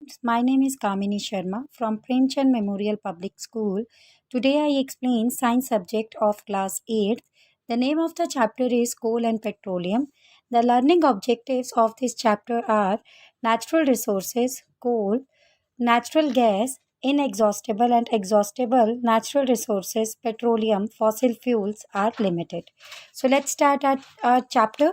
students, my name is Kamini Sharma from Premchand Memorial Public School. Today I explain science subject of class 8th. The name of the chapter is Coal and Petroleum. The learning objectives of this chapter are natural resources, coal, natural gas, inexhaustible and exhaustible natural resources, petroleum, fossil fuels are limited. So let's start our chapter.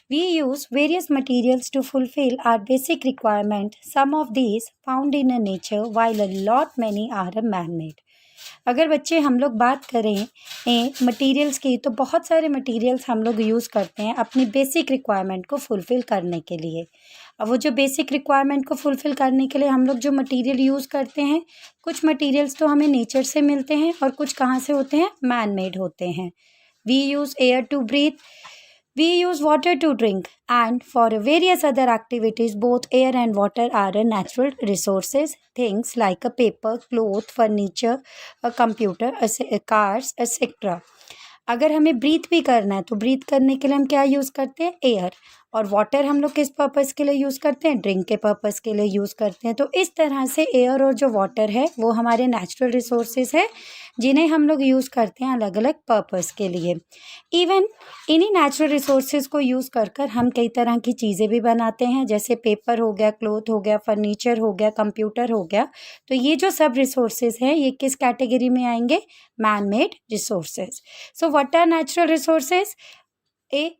We use various materials to fulfill our basic requirement. Some of these found in a nature while a lot many are man-made. अगर बच्चे हम लोग बात करें materials की तो बहुत सारे मटेरियल्स हम लोग यूज़ करते हैं अपनी बेसिक रिक्वायरमेंट को फुलफ़िल करने के लिए। अब वो जो बेसिक रिक्वायरमेंट को फुलफ़िल करने के लिए हम लोग जो मटेरियल यूज़ करते हैं, कुछ मटेरियल्स तो हमें नेचर से मिलते हैं और कुछ कहाँ से होते हैं, मैन मेड होते हैं। We use air to breathe, we use water to drink, and for various other activities both air and water are natural resources. Things like a paper, cloth, furniture, a computer, cars, etc. अगर हमें breathe भी करना है तो breathe करने के लिए हम क्या यूज़ करते हैं, एयर। और वाटर हम लोग किस पर्पज़ के लिए यूज़ करते हैं, ड्रिंक के पर्पज़ के लिए यूज़ करते हैं। तो इस तरह से एयर और जो वाटर है वो हमारे नेचुरल रिसोर्सेज है जिन्हें हम लोग यूज़ करते हैं अलग अलग पर्पज़ के लिए। इवन इन्हीं नेचुरल रिसोर्सेज को यूज़ कर कर हम कई तरह की चीज़ें भी बनाते हैं, जैसे पेपर हो गया, क्लोथ हो गया, फर्नीचर हो गया, कंप्यूटर हो गया। तो ये जो सब रिसोर्सेज हैं ये किस कैटेगरी में आएंगे, man made resources. So what are natural resources?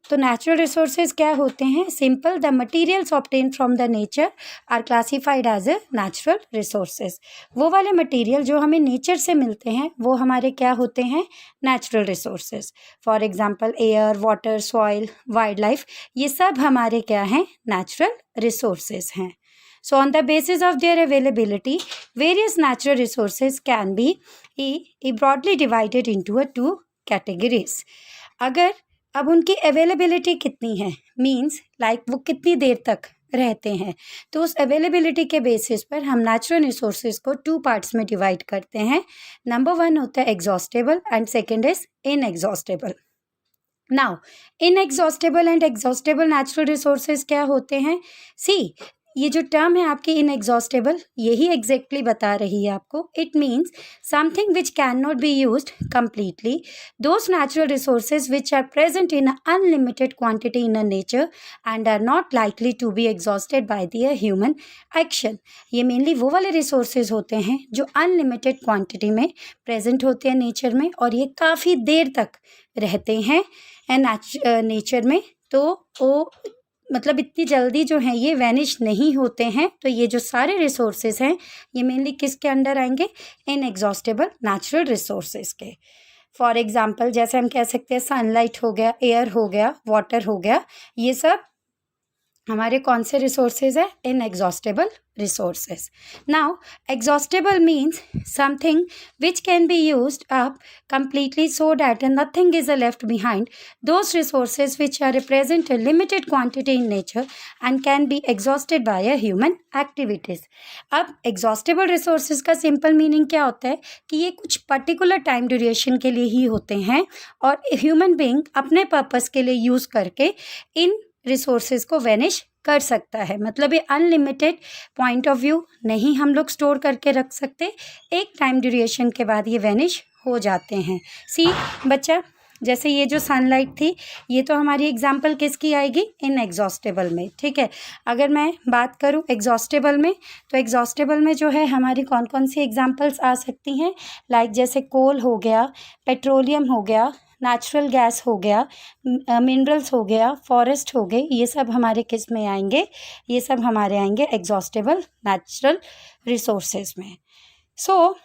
तो नेचुरल रिसोर्सेज क्या होते हैं, simple, the materials obtain from the nature are classified as a natural resources. वो वाले मटेरियल जो हमें नेचर से मिलते हैं वो हमारे क्या होते हैं, natural resources. For example air, water, soil, wild life, ये सब हमारे क्या हैं, नेचुरल रिसोर्सेज हैं। So on the basis of their availability, various natural resources can be broadly divided into two categories. अगर अब उनकी अवेलेबिलिटी कितनी है, मीन्स लाइक वो कितनी देर तक रहते हैं, तो उस अवेलेबिलिटी के बेसिस पर हम नेचुरल रिसोर्सेज को 2 पार्ट्स में डिवाइड करते हैं। नंबर 1 होता है exhaustible and second is inexhaustible. Now inexhaustible and exhaustible natural resources क्या होते हैं, सी ये जो टर्म है आपकी इनएग्जॉस्टेबल, यही एग्जैक्टली बता रही है आपको। It means something which can not be used completely, those natural resources which are present in an unlimited quantity in a nature and are not likely to be exhausted by the human action. ये mainly वो वाले resources होते हैं जो unlimited quantity में present होते हैं nature में और ये काफ़ी देर तक रहते हैं नेचर में, तो वो मतलब इतनी जल्दी जो है ये वैनिश नहीं होते हैं। तो ये जो सारे रिसोर्सेज हैं ये मेनली किसके अंडर आएंगे, इनएग्जॉस्टेबल नेचुरल रिसोर्सेज के। फॉर एग्जांपल जैसे हम कह सकते हैं सनलाइट हो गया, एयर हो गया, वाटर हो गया, ये सब हमारे कौन से रिसोर्सेज है, inexhaustible resources. Now, exhaustible means something which can be used up completely so that nothing is left behind. Those resources which are present a limited quantity in nature and can be exhausted by a human activities. अब exhaustible resources का simple meaning क्या होता है कि ये कुछ particular time duration के लिए ही होते हैं और human being अपने purpose के लिए use करके इन रिसोर्सेज को वैनिश कर सकता है। मतलब ये अनलिमिटेड पॉइंट ऑफ व्यू नहीं हम लोग स्टोर करके रख सकते, एक टाइम ड्यूरेशन के बाद ये वैनिश हो जाते हैं। सी बच्चा, जैसे ये जो सनलाइट थी ये तो हमारी एग्जाम्पल किसकी आएगी, इनएग्जॉस्टेबल में, ठीक है। अगर मैं बात करूँ एग्जॉस्टेबल में, तो एग्जॉस्टेबल में जो है हमारी कौन कौन सी एग्जाम्पल्स आ सकती हैं, लाइक जैसे कोल हो गया, पेट्रोलियम हो गया, नेचुरल गैस हो गया, मिनरल्स हो गया, फॉरेस्ट हो गए, ये सब हमारे किस में आएंगे, ये सब हमारे आएंगे एग्जॉस्टेबल नेचुरल रिसोर्सेज में। So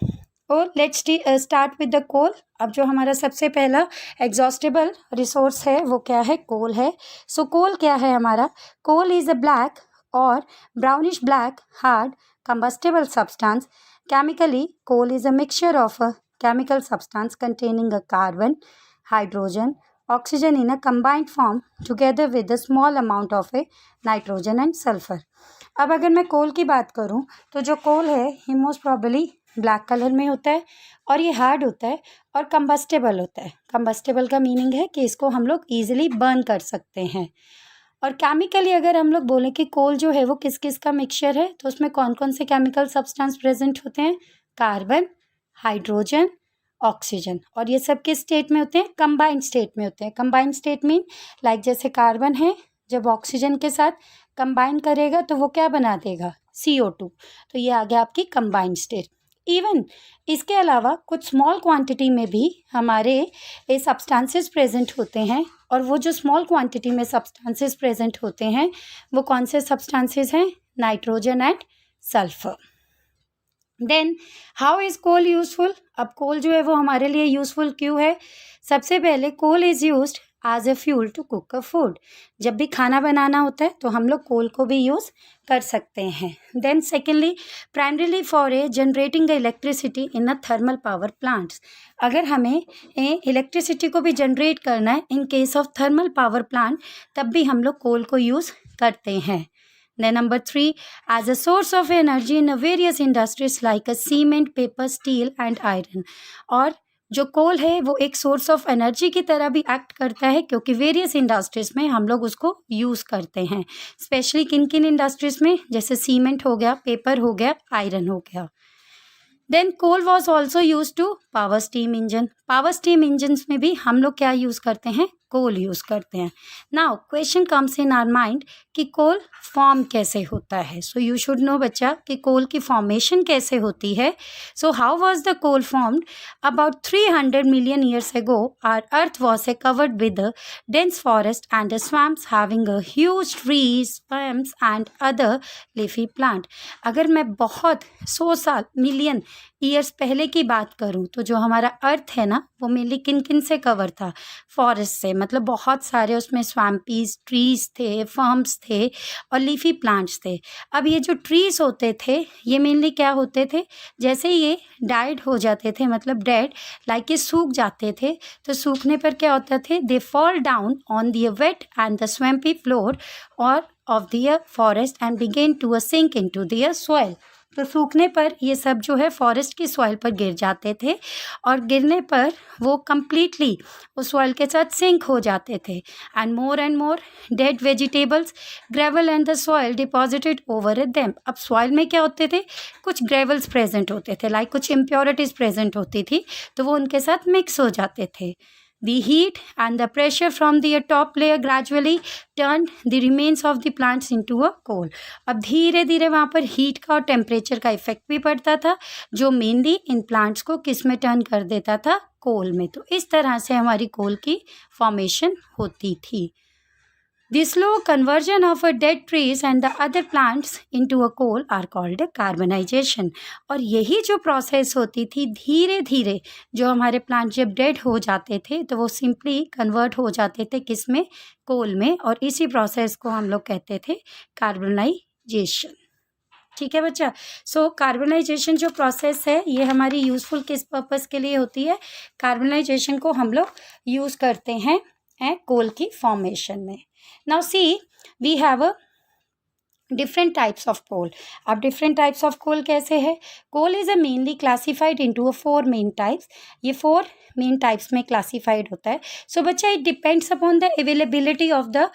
let's start with the coal. अब जो हमारा सबसे पहला एग्जॉस्टेबल रिसोर्स है वो क्या है, कोल है। सो कोल क्या है हमारा, कोल इज़ अ ब्लैक और brownish black hard combustible substance. Chemically, coal is a mixture of a chemical substance containing a carbon, hydrogen, oxygen in a combined form together with a small amount of a nitrogen and sulfur. अब अगर मैं कोल की बात करूं तो जो कोल है ये मोस्ट प्रॉबली ब्लैक कलर में होता है और ये हार्ड होता है और कंबस्टेबल होता है। कंबस्टेबल का मीनिंग है कि इसको हम लोग ईजिली बर्न कर सकते हैं। और केमिकली अगर हम लोग बोलें कि कोल जो है वो किस किस का मिक्सचर है, तो उसमें कौन कौन से केमिकल सब्सटेंस प्रेजेंट होते हैं? Carbon, hydrogen, oxygen. और ये सब किस स्टेट में होते हैं? कंबाइंड स्टेट में होते हैं। कंबाइंड स्टेट मीन लाइक जैसे कार्बन है, जब ऑक्सीजन के साथ कंबाइन करेगा तो वो क्या बना देगा? CO2। तो ये आ गया आपकी कंबाइंड स्टेट। इवन इसके अलावा कुछ स्मॉल क्वांटिटी में भी हमारे ये सब्सटेंसेस प्रेजेंट होते हैं, और वो जो स्मॉल क्वांटिटी में सब्सटेंसेस प्रेजेंट होते हैं वो कौन से सब्सटेंसेस हैं? Nitrogen and sulphur. Then how is coal useful? अब कोल जो है वो हमारे लिए यूजफुल क्यों है? सबसे पहले coal is used as a fuel to cook a food. जब भी खाना बनाना होता है तो हम लोग कोल को भी यूज़ कर सकते हैं। Then secondly primarily for a generating electricity in a thermal power plants. अगर हमें इलेक्ट्रिसिटी को भी जनरेट करना है in case of thermal power plant, तब भी हम लोग कोल को यूज़ करते हैं। Then number 3, as a source of energy in various industries like a cement, paper, steel and iron। और जो कोल है वो एक सोर्स ऑफ एनर्जी की तरह भी एक्ट करता है, क्योंकि वेरियस इंडस्ट्रीज में हम लोग उसको यूज़ करते हैं। स्पेशली किन किन इंडस्ट्रीज में? जैसे सीमेंट हो गया, पेपर हो गया, आयरन हो गया। Then coal was also use to power steam engine. Power steam engine में भी हम लोग क्या यूज़ करते हैं? कोल यूज़ करते हैं। Now question comes in our mind कि कोल फॉर्म कैसे होता है। सो यू शुड नो बच्चा कि कोल की फॉर्मेशन कैसे होती है। So how was the coal formed? About 300 million years ago our earth was covered with dense forest and swamps having a huge trees, palms and other leafy plant। अगर मैं बहुत 100 साल मिलियन ईयर्स पहले की बात करूं तो जो हमारा अर्थ है ना वो मेनली किन किन से कवर था? फॉरेस्ट से, मतलब बहुत सारे उसमें स्वैम्पीज, ट्रीज थे, फर्म्स थे और लीफी प्लांट्स थे। अब ये जो ट्रीज होते थे ये मेनली क्या होते थे? जैसे ये डाइड हो जाते थे, मतलब डेड लाइक ये सूख जाते थे, तो सूखने पर क्या होता थे? They fall down on the wet and the swampy floor और of the forest and begin to sink into the soil. तो सूखने पर ये सब जो है फॉरेस्ट की सॉइल पर गिर जाते थे, और गिरने पर वो कम्प्लीटली उस सॉइल के साथ सिंक हो जाते थे। And more dead vegetables, gravel and the soil deposited over them. अब सॉइल में क्या होते थे? कुछ ग्रेवल्स प्रेजेंट होते थे, लाइक कुछ इम्प्योरिटीज प्रेजेंट होती थी, तो वो उनके साथ मिक्स हो जाते थे। The heat and the pressure from the top layer gradually turned the remains of the plants into a coal। अब धीरे धीरे वहाँ पर हीट का और टेम्परेचर का इफेक्ट भी पड़ता था, जो मेनली इन प्लांट्स को किस में टर्न कर देता था? कोल में। तो इस तरह से हमारी कोल की फॉर्मेशन होती थी। The slow conversion of a dead trees and the other plants into a coal are called carbonization। और यही जो प्रोसेस होती थी धीरे धीरे, जो हमारे प्लांट जब डेड हो जाते थे तो वो सिंपली कन्वर्ट हो जाते थे किस में? कोल में। और इसी प्रोसेस को हम लोग कहते थे कार्बनाइजेशन। ठीक है बच्चा। सो कार्बनाइजेशन जो प्रोसेस है ये हमारी यूजफुल किस पर्पस के लिए होती है? कार्बनाइजेशन को हम लोग यूज़ करते हैं कोल की फॉर्मेशन में। Now see, we have a different types of coal। अब different types of coal कैसे है? Coal is a mainly classified into a 4 main types। ये 4 main types में classified होता है। So बच्चा it depends upon the availability of the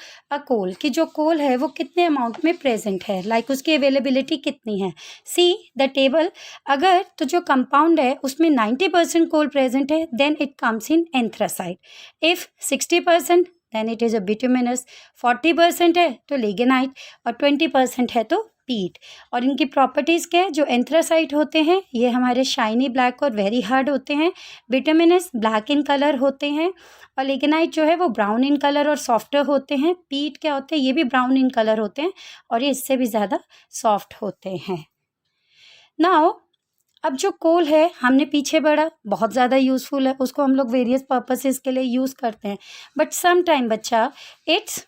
coal, कि जो coal है वो कितने amount में present है, like उसकी availability कितनी है। See the table, अगर तो जो compound है उसमें 90% coal present है, then it comes in anthracite। If 60% then it is a bituminous, 40% है तो लिग्नाइट और 20% है तो पीट। और इनकी प्रॉपर्टीज़ क्या है? जो एंथ्रासाइट होते हैं ये हमारे शाइनी ब्लैक और वेरी हार्ड होते हैं, बिटुमिनस ब्लैक इन कलर होते हैं, और लिग्नाइट जो है वो ब्राउन इन कलर और सॉफ्टर होते हैं। पीट क्या होते हैं? ये भी ब्राउन इन कलर होते हैं और ये इससे भी ज़्यादा सॉफ्ट होते हैं। नाउ अब जो कोल है हमने पीछे बढ़ा, बहुत ज़्यादा यूज़फुल है, उसको हम लोग वेरियस पर्पसेस के लिए यूज़ करते हैं, बट सम टाइम बच्चा इट्स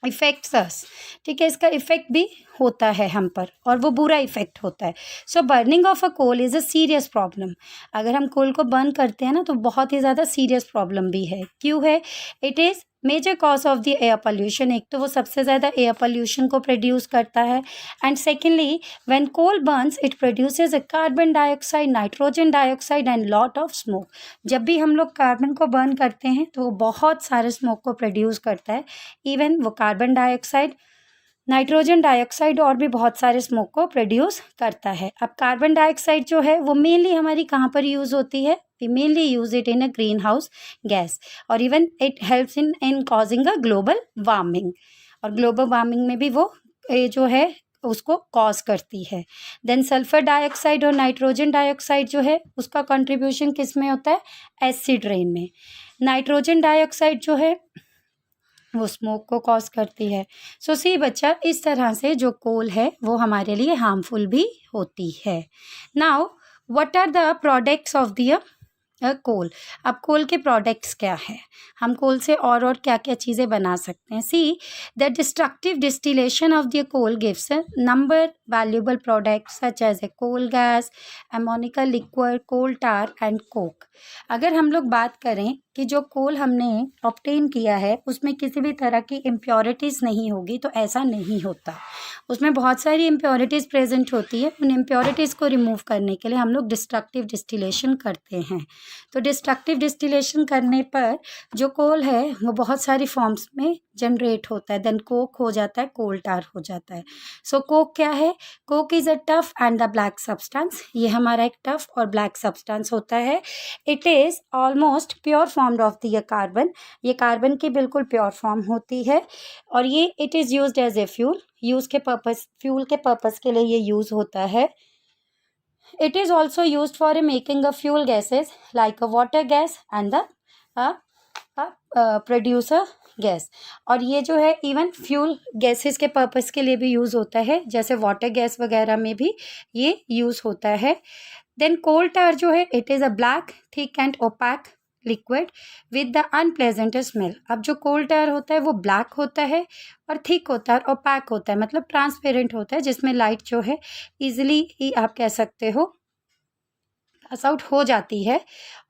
इफेक्ट्स अस। ठीक है, इसका इफेक्ट भी होता है हम पर और वो बुरा इफेक्ट होता है। So burning of a coal is a serious problem. अगर हम कोल को बर्न करते हैं ना तो बहुत ही ज़्यादा सीरियस प्रॉब्लम भी है। क्यों है? It is major cause of the air pollution, एक तो वो सबसे ज़्यादा एयर पोल्यूशन को प्रोड्यूस करता है, and secondly when coal burns it produces a carbon dioxide, nitrogen dioxide and lot of smoke. जब भी हम लोग कार्बन को बर्न करते हैं तो वो बहुत सारे स्मोक को प्रोड्यूस करता है, इवन वो कार्बन डाइऑक्साइड, नाइट्रोजन डाइऑक्साइड और भी बहुत सारे स्मोक को प्रोड्यूस करता है। अब कार्बन डाइऑक्साइड जो है वो मेनली हमारी कहाँ पर यूज़ होती है? We mainly use it in a greenhouse gas, और even it helps in causing a global warming, और ग्लोबल वार्मिंग में भी वो जो है उसको कॉज करती है। देन सल्फर डाइऑक्साइड और नाइट्रोजन डाइऑक्साइड जो है उसका कंट्रीब्यूशन किस में होता है? एसिड रेन में। नाइट्रोजन डाइऑक्साइड जो है वो स्मोक को कॉज करती है। सो सी बच्चा, इस तरह से जो कोल है वो हमारे लिए हार्मफुल भी होती है। Now what are the products of the coal? अब कोल के प्रोडक्ट्स क्या है? हम कोल से और क्या क्या चीज़ें बना सकते हैं? C the destructive distillation of the coal gives a number valuable products such as a coal gas, ammoniacal liquid, coal tar and coke. अगर हम लोग बात करें कि जो कोल हमने ऑब्टेन किया है उसमें किसी भी तरह की इम्प्योरिटीज़ नहीं होगी, तो ऐसा नहीं होता। उसमें बहुत सारी इम्प्योरिटीज़ प्रेजेंट होती है। उन इम्प्योरिटीज़ को रिमूव करने के लिए हम लोग डिस्ट्रक्टिव डिस्टिलेशन करते हैं। तो डिस्ट्रक्टिव डिस्टिलेशन करने पर जो कोल है वो बहुत सारी फॉर्म्स में जनरेट होता है। देन कोक हो जाता है, कोल टार हो जाता है। सो कोक क्या है? Coke is a tough and the black substance. ये हमारा एक टफ और ब्लैक सब्सटेंस होता है। It is almost pure formed of the carbon. ये कार्बन की बिल्कुल प्योर फॉर्म होती है, और ये it is used as a fuel. Fuel के पर्पस के लिए ये यूज़ होता है। It is also used for making a fuel gases like a water gas and the producer gas. और ये जो है इवन फ्यूल गैसेस के पर्पस के लिए भी यूज़ होता है, जैसे वाटर गैस वगैरह में भी ये यूज़ होता है। देन कोल टार जो है it is a black thick and opaque liquid with the unpleasant smell. अब जो कोल टार होता है वो ब्लैक होता है और थिक होता है और ओपैक होता है, मतलब ट्रांसपेरेंट होता है, जिसमें लाइट जो है ईजिली ही आप कह सकते हो पास आउट हो जाती है,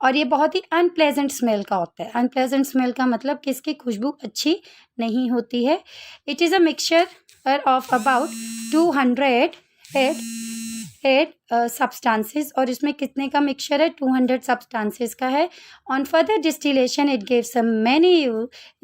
और ये बहुत ही अनप्लेजेंट स्मेल का होता है। अनप्लेजेंट स्मेल का मतलब कि इसकी खुशबू अच्छी नहीं होती है। It is a mixture of about 200 substances, और इसमें कितने का मिक्सचर है? 200 सब्सटेंसेस का है। On further distillation it gives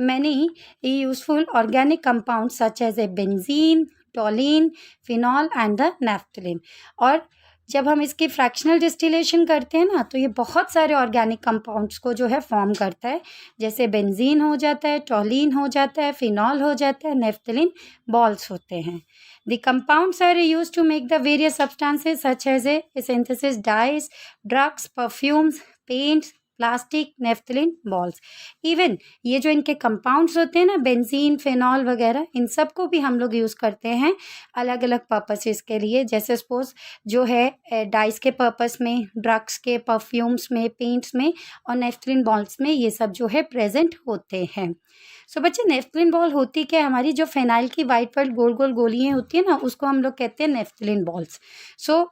many useful organic compound such as a benzene, toluene, phenol and the naphthalene. और जब हम इसकी फ्रैक्शनल डिस्टिलेशन करते हैं ना, तो ये बहुत सारे ऑर्गेनिक कंपाउंड्स को जो है फॉर्म करता है, जैसे बेंजीन हो जाता है, टोलिन हो जाता है, फिनॉल हो जाता है, नैफ्थलीन बॉल्स होते हैं। The compounds are used to make the various substances such as a synthesis dyes, drugs, perfumes, paints, plastic, naphthalene balls. Even ये जो इनके कंपाउंड्स होते हैं ना, बेंजीन, फिनॉल वगैरह, इन सब को भी हम लोग यूज़ करते हैं अलग अलग पर्पसेस के लिए। जैसे सपोज जो है डाइस के पर्पस में, ड्रग्स के, परफ्यूम्स में, पेंट्स में और नेफ्थलीन बॉल्स में ये सब जो है प्रेजेंट होते हैं। सो बच्चे, नेफ्थलीन बॉल होती क्या है? हमारी जो फेनाइल की वाइट वाइट गोल गोल गोलियाँ होती है ना, उसको हम लोग कहते हैं naphthalene balls. So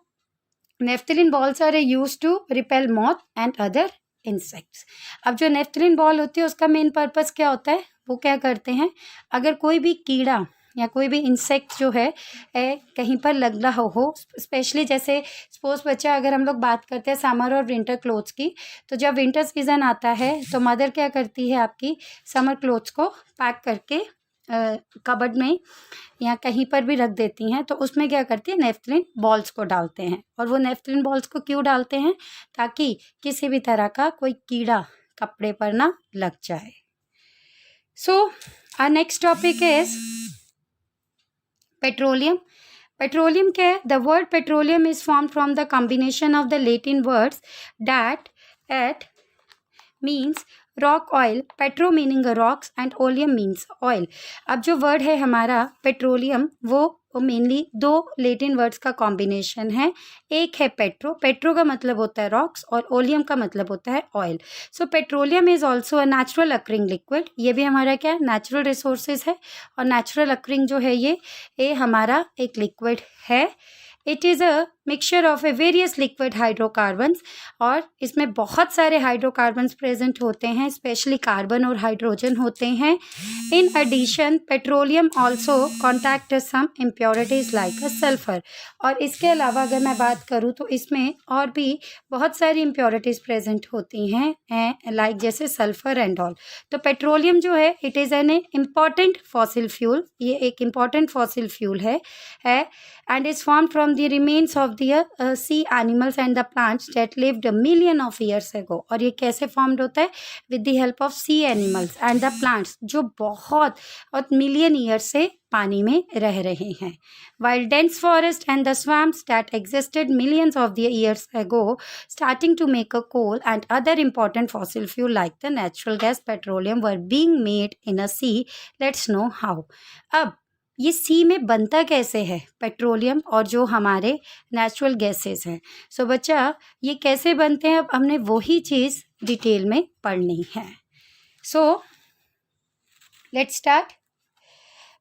naphthalene balls are use to repel moth and other insects. अब जो नेफ्थलीन बॉल होती है उसका मेन पर्पस क्या होता है? वो क्या करते हैं, अगर कोई भी कीड़ा या कोई भी इंसेक्ट जो है कहीं पर लग रहा हो, स्पेशली जैसे सपोज बच्चा, अगर हम लोग बात करते हैं समर और विंटर क्लोथ्स की, तो जब विंटर सीजन आता है तो मदर क्या करती है आपकी, समर क्लोथ्स को पैक करके कबर्ड में या कहीं पर भी रख देती हैं, तो उसमें क्या करती है, नेफ्थलीन बॉल्स को डालते हैं। और वो नेफ्थलीन बॉल्स को क्यों डालते हैं? ताकि किसी भी तरह का कोई कीड़ा कपड़े पर ना लग जाए। So our next topic is petroleum. Petroleum क्या है? The word petroleum is form from the combination of the Latin words that at means rock oil, petro meaning rocks and oleum means oil. अब जो word है हमारा petroleum, वो mainly दो Latin words का combination है। एक है पेट्रो, पेट्रो का मतलब होता है रॉक्स और ओलियम का मतलब होता है oil. So petroleum is also a natural occurring liquid. ये भी हमारा क्या है, नेचुरल रिसोर्सेज है, और नेचुरल अक्रिंग जो है ये हमारा एक लिक्विड है। It is a mixture of A various liquid hydrocarbons, और इसमें बहुत सारे हाइड्रोकार्बन्स प्रेजेंट होते हैं, स्पेशली कार्बन और हाइड्रोजन होते हैं। In addition petroleum also contact some impurities like a sulphur, और इसके अलावा अगर मैं बात करूँ तो इसमें और भी बहुत सारी इम्प्योरिटीज प्रेजेंट होती हैं, लाइक जैसे सल्फर एंड ऑल। तो पेट्रोलियम जो है it is an important fossil fuel, ये एक इम्पॉर्टेंट फॉसिल फ्यूल है and is formed from the remains of the sea animals and the plants that lived a million of years ago। और ये कैसे formed होता है? with the help of sea animals and the plants, जो बहुत और million year से पानी में रह रहे हैं। while dense forest and the swamps that existed millions of the years ago starting to make a coal and other important fossil fuel like the natural gas petroleum were being made in a sea। let's know how। अब ये सी में बनता कैसे है petroleum और जो हमारे natural gases हैं। सो बच्चा ये कैसे बनते हैं, अब हमने वही चीज़ डिटेल में पढ़नी है। सो let's start.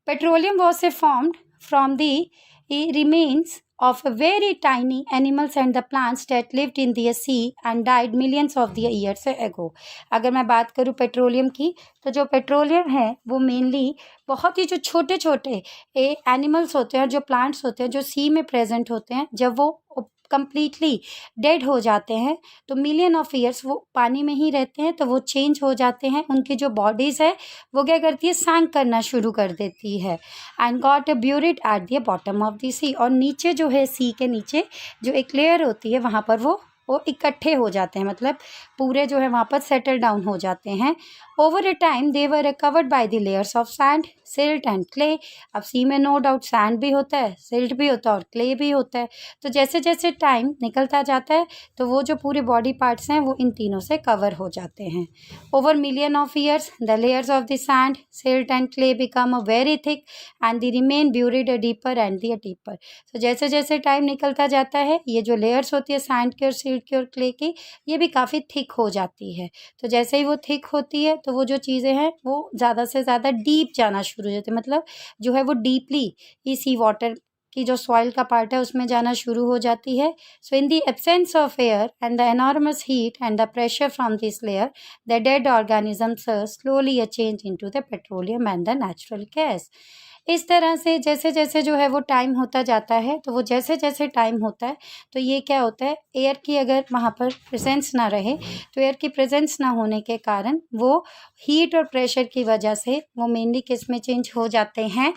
Petroleum was formed from the remains of very tiny animals and the plants that lived in the sea and died millions of the years ago। अगर मैं बात करूँ पेट्रोलियम की, तो जो पेट्रोलियम है वो मेनली बहुत ही जो छोटे छोटे एनिमल्स होते हैं, जो प्लांट्स होते हैं, जो सी में प्रेजेंट होते हैं, जब वो कम्प्लीटली डेड हो जाते हैं तो मिलियन ऑफ ईयर्स वो पानी में ही रहते हैं, तो वो चेंज हो जाते हैं, उनकी जो बॉडीज़ है वो क्या करती है, सैंक करना शुरू कर देती है and got buried at the bottom of the sea. और नीचे जो है सी के नीचे जो एक लेयर होती है वहाँ पर वो इकट्ठे हो जाते हैं, मतलब पूरे जो है वहाँ पर सेटल डाउन हो जाते हैं। Over A time they were covered by the layers of sand, silt and clay. अब सी में नो डाउट सैंड भी होता है, सिल्ट भी होता है और क्ले भी होता है। तो जैसे जैसे टाइम निकलता जाता है तो वो जो पूरे बॉडी पार्ट्स हैं वो इन तीनों से कवर हो जाते हैं। Over million of years the layers of the sand, silt and clay become a very thick and the remain buried a deeper and the deeper. तो जैसे जैसे टाइम निकलता जाता है ये जो लेयर्स होती है सैंड की और सिल्ट की और क्ले की, ये भी काफ़ी थिक हो जाती है। तो जैसे ही वो थिक होती है तो वो जो चीज़ें हैं वो ज़्यादा से ज़्यादा डीप जाना शुरू हो जाती है, मतलब जो है वो डीपली इसी वाटर की जो सॉइल का पार्ट है उसमें जाना शुरू हो जाती है। So in the absence of air and the enormous heat and the pressure from this layer the dead organisms slowly a change into the petroleum and the natural gas. इस तरह से जैसे जैसे जो है वो टाइम होता जाता है, तो वो जैसे जैसे टाइम होता है तो ये क्या होता है, एयर की अगर वहाँ पर प्रेजेंस ना रहे तो एयर की प्रेजेंस ना होने के कारण वो हीट और प्रेशर की वजह से वो मेनली किस में चेंज हो जाते हैं।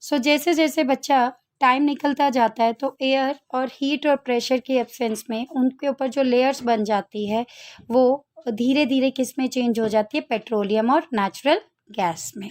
सो जैसे जैसे बच्चा टाइम निकलता जाता है तो एयर और हीट और प्रेशर की एब्सेंस में उनके ऊपर जो लेयर्स बन जाती है वो धीरे धीरे किस में चेंज हो जाती है, पेट्रोलियम और नेचुरल गैस में।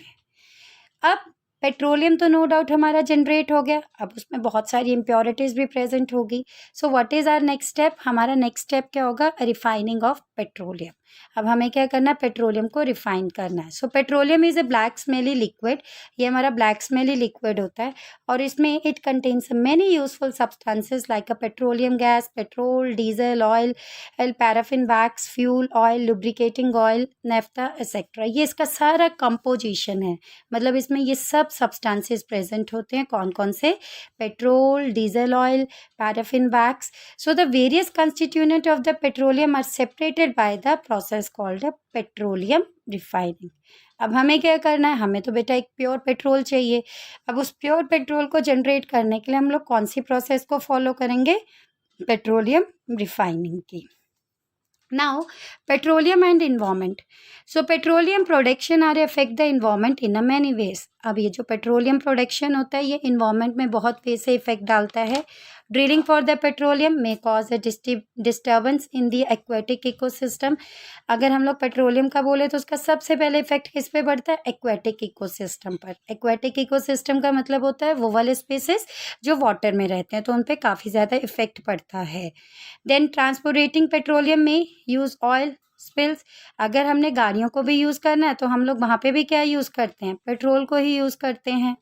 अब पेट्रोलियम तो नो डाउट हमारा जनरेट हो गया, अब उसमें बहुत सारी इम्प्योरिटीज़ भी प्रेजेंट होगी। So what is our next step, हमारा नेक्स्ट स्टेप क्या होगा, रिफाइनिंग ऑफ पेट्रोलियम। अब हमें क्या करना है, पेट्रोलियम को रिफाइन करना है। So petroleum is a black smelly liquid, ये हमारा ब्लैक स्मेली लिक्विड होता है और इसमें it contains many useful substances like a petroleum gas, petrol, diesel, oil, paraffin wax, fuel oil, lubricating oil, naphtha etcetera. ये इसका सारा कंपोजिशन है, मतलब इसमें ये सब सब्सटेंसेस प्रेजेंट होते हैं। कौन कौन से, petrol, diesel oil, paraffin wax. So the various constituent of the petroleum are separated by the process called petroleum refining. अब हमें क्या करना है, हमें तो बेटा एक प्योर पेट्रोल चाहिए। अब उस प्योर पेट्रोल को जनरेट करने के लिए हम लोग कौन सी प्रोसेस को फॉलो करेंगे, पेट्रोलियम रिफाइनिंग की। Now, petroleum and environment. So, petroleum production are affect the environment in a many ways. अब ये जो पेट्रोलियम प्रोडक्शन होता है ये इन्वायरमेंट में बहुत वे से इफेक्ट डालता है। ड्रिलिंग फॉर द पेट्रोलियम में cause a disturbance in the aquatic ecosystem. अगर हम लोग पेट्रोलियम का बोले तो उसका सबसे पहले इफेक्ट किस पे पड़ता है, एक्वेटिक इकोसिस्टम पर। एक्वेटिक इकोसिस्टम का मतलब होता है वो वाले स्पेसिस जो वाटर में रहते हैं, तो उन पर काफ़ी ज़्यादा इफेक्ट पड़ता है। देन ट्रांसपोर्टिंग पेट्रोलियम में यूज़ ऑयल स्पिल्स। अगर हमने गाड़ियों को भी यूज़ करना है तो हम लोग वहाँ पे भी क्या यूज़ करते हैं, पेट्रोल को ही यूज़ करते हैं।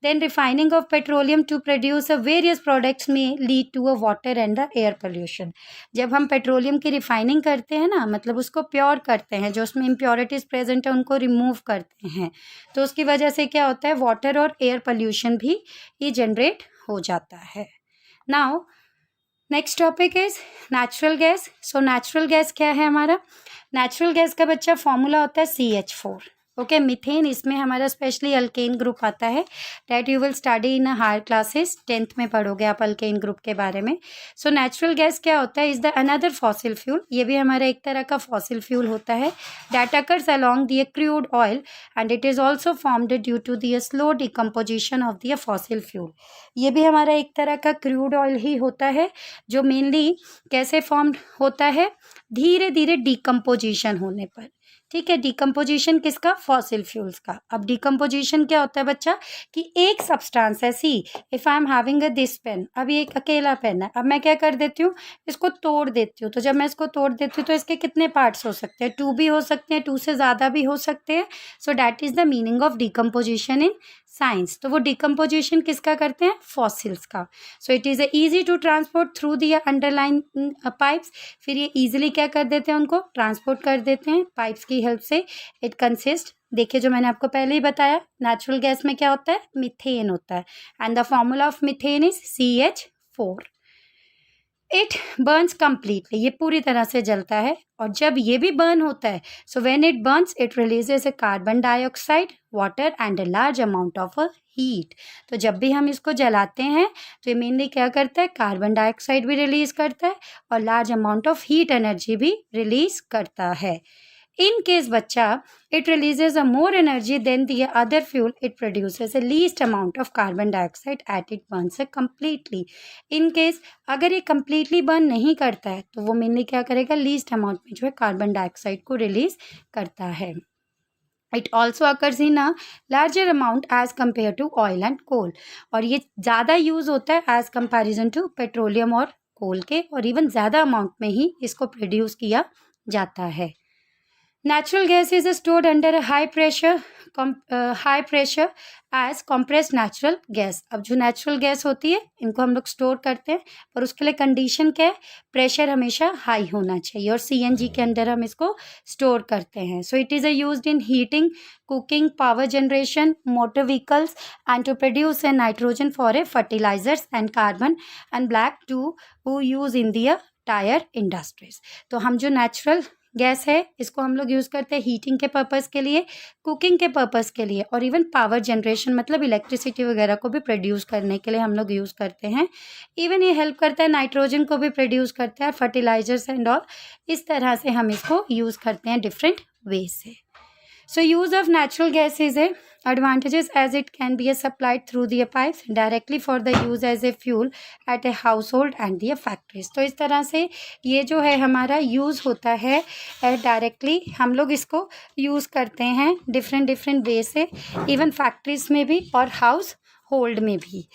Then refining of petroleum to produce various products में lead to a water and the air pollution. जब हम पेट्रोलियम की रिफाइनिंग करते हैं ना, मतलब उसको प्योर करते हैं, जो उसमें इम्प्योरिटीज़ प्रेजेंट है उनको रिमूव करते हैं, तो उसकी वजह से क्या होता है, वाटर और एयर पोल्यूशन भी ये जनरेट हो जाता है। Now next topic is natural gas. So natural gas क्या है हमारा? नेचुरल गैस का बच्चा फॉर्मूला होता है CH4. ओके, मीथेन इसमें हमारा स्पेशली अल्केन ग्रुप आता है, that you will study in higher classes. 10th में पढ़ोगे आप अल्केन ग्रुप के बारे में. सो नेचुरल गैस क्या होता है? Is the another fossil fuel. ये भी हमारा एक तरह का फॉसिल फ्यूल होता है, that occurs along the crude oil and it is also formed due to the slow decomposition of the fossil fuel. ये भी हमारा एक तरह का क्रूड ऑयल ही होता है, जो मेनली कैसे फॉर्म होता है? धीरे धीरे डिकम्पोजिशन होने पर. ठीक है, डिकम्पोजिशन किसका? फॉसिल फ्यूल्स का. अब डिकम्पोजिशन क्या होता है बच्चा? कि एक सब्सटेंस है, see if I am having a this pen, अब ये एक अकेला पेन है, अब मैं क्या कर देती हूँ? इसको तोड़ देती हूँ. तो जब मैं इसको तोड़ देती हूँ तो इसके कितने पार्ट्स हो सकते हैं? 2 भी हो सकते हैं, 2 से ज़्यादा भी हो सकते हैं. So that is the meaning of decomposition in science. तो वो डिकम्पोजिशन किसका करते हैं? फॉसिल्स का. So it is easy to transport through the underline pipes. फिर ये ईजिली क्या कर देते हैं? उनको ट्रांसपोर्ट कर देते हैं पाइप्स की हेल्प से. इट कंसिस्ट, देखिए जो मैंने आपको पहले ही बताया, नेचुरल गैस में क्या होता है? मीथेन होता है, and the formula of methane is CH4. It Burns completely, ये पूरी तरह से जलता है. और जब ये भी बर्न होता है, so when it Burns it releases A carbon dioxide, water and a large amount of heat. तो जब भी हम इसको जलाते हैं तो ये मेनली क्या करता है? कार्बन डाइऑक्साइड भी रिलीज करता है और large amount of heat energy भी रिलीज करता है. In case बच्चा, it releases a more energy than the other fuel. It produces a least amount of carbon dioxide at it burns it completely. In case अगर ये completely burn नहीं करता है तो वो mainly क्या करेगा? least amount में जो है कार्बन डाइऑक्साइड को रिलीज करता है. It also occurs in a larger amount as compared to oil and coal. और ये ज़्यादा यूज़ होता है as comparison to पेट्रोलियम और कोल के, और इवन ज़्यादा अमाउंट में ही इसको प्रोड्यूस किया जाता है. Natural gas is stored under a high pressure as compressed natural gas. अब जो नेचुरल गैस होती है इनको हम लोग स्टोर करते हैं, पर उसके लिए कंडीशन क्या है? प्रेशर हमेशा हाई होना चाहिए, और CNG के अंदर हम इसको स्टोर करते हैं. So it is used in heating, cooking, power generation, motor vehicles and to produce a nitrogen for a fertilisers and carbon and black to use in the tyre industries. तो हम जो natural gas है इसको हम लोग use करते हैं heating के पर्पज़ के लिए, कुकिंग के पर्पज़ के लिए, और इवन पावर जनरेशन मतलब इलेक्ट्रिसिटी वगैरह को भी प्रोड्यूस करने के लिए हम लोग यूज़ करते हैं. इवन ये हेल्प करता है, नाइट्रोजन को भी प्रोड्यूस करता है, फर्टिलाइजर्स एंड ऑल. इस तरह से हम इसको यूज़ करते हैं डिफरेंट वे से. So use of natural gas is a advantages as it can be supplied through the pipes directly for the use as a fuel at a household and the factories. तो इस तरह से ये जो है हमारा use होता है डायरेक्टली, हम लोग इसको यूज़ करते हैं डिफरेंट वे से, इवन फैक्ट्रीज में भी और हाउस होल्ड में भी.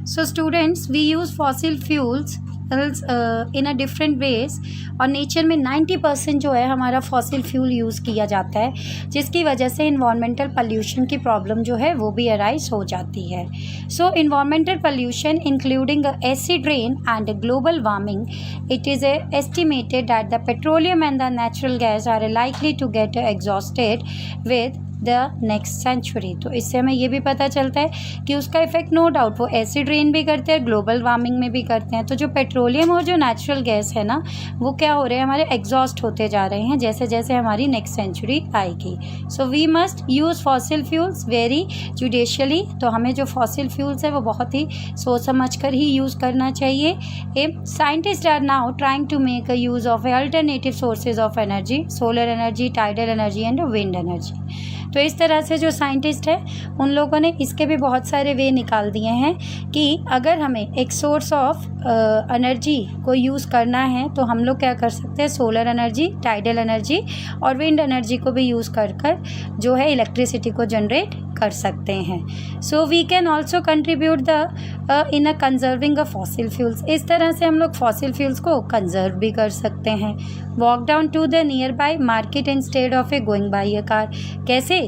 So students, we use fossil fuels in a different ways, और नेचर में 90% जो है हमारा फॉसिल फ्यूल यूज़ किया जाता है, जिसकी वजह से इन्वायरमेंटल पोल्यूशन की प्रॉब्लम जो है वो भी अराइज हो जाती है. So environmental pollution including acid rain and global warming, it is estimated that the petroleum and the natural gas are likely to get exhausted with the next century. तो इससे हमें ये भी पता चलता है कि उसका इफेक्ट नो डाउट वो एसिड रेन भी करते हैं, ग्लोबल वार्मिंग में भी करते हैं. तो जो पेट्रोलियम और जो नेचुरल गैस है ना, वो क्या हो रहे हैं? हमारे एग्जॉस्ट होते जा रहे हैं जैसे जैसे हमारी नेक्स्ट सेंचुरी आएगी. So we must use fossil fuels very judicially. तो हमें जो फॉसिल फ्यूल्स है वो बहुत ही सोच समझ कर ही यूज़ करना चाहिए. Scientist are now trying to make a use of alternative sources of energy, solar energy, tidal energy and wind energy. तो इस तरह से जो साइंटिस्ट है उन लोगों ने इसके भी बहुत सारे वे निकाल दिए हैं कि अगर हमें एक सोर्स ऑफ एनर्जी को यूज़ करना है तो हम लोग क्या कर सकते हैं? सोलर एनर्जी, टाइडल एनर्जी और विंड एनर्जी को भी यूज़ कर जो है इलेक्ट्रिसिटी को जनरेट कर सकते हैं. So we can also contribute the in a conserving a fossil fuels. इस तरह से हम लोग फॉसिल फ्यूल्स को कंजर्व भी कर सकते हैं. Walk down to the nearby market instead of a going by a car. कैसे?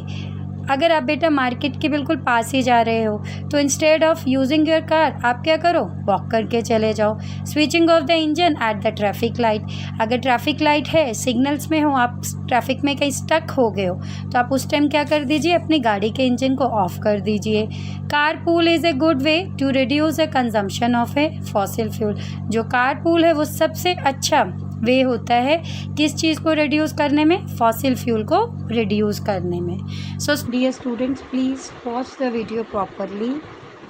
अगर आप बेटा मार्केट के बिल्कुल पास ही जा रहे हो तो instead of using your car आप क्या करो, वॉक करके चले जाओ। Switching off the engine at the traffic light, अगर ट्रैफिक लाइट है, सिग्नल्स में हो, आप ट्रैफिक में कहीं स्टक हो गए हो तो आप उस टाइम क्या कर दीजिए, अपनी गाड़ी के इंजन को ऑफ कर दीजिए। Car pool is a good way to reduce the consumption of a fossil fuel, जो कार पूल है वो सबसे अच्छा वे होता है किस चीज़ को रिड्यूस करने में, फॉसिल फ्यूल को रिड्यूस करने में। So dear students, please watch the video properly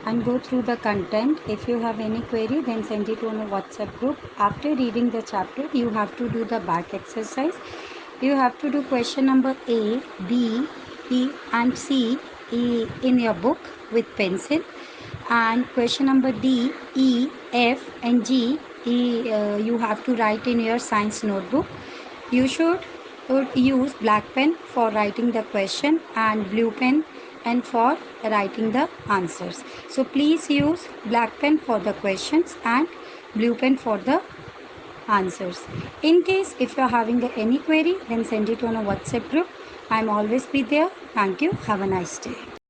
and go through the content. If you have any query, then send it on a WhatsApp group. After reading the chapter, you have to do the back exercise. You have to do question number A, B, E and C in your book with pencil, and question number D, E, F and G you have to write in your science notebook. You should use black pen for writing the question and blue pen and for writing the answers. So please use black pen for the questions and blue pen for the answers. In case if you are having any query, then send it on a WhatsApp group. I am always be there. Thank you. Have a nice day.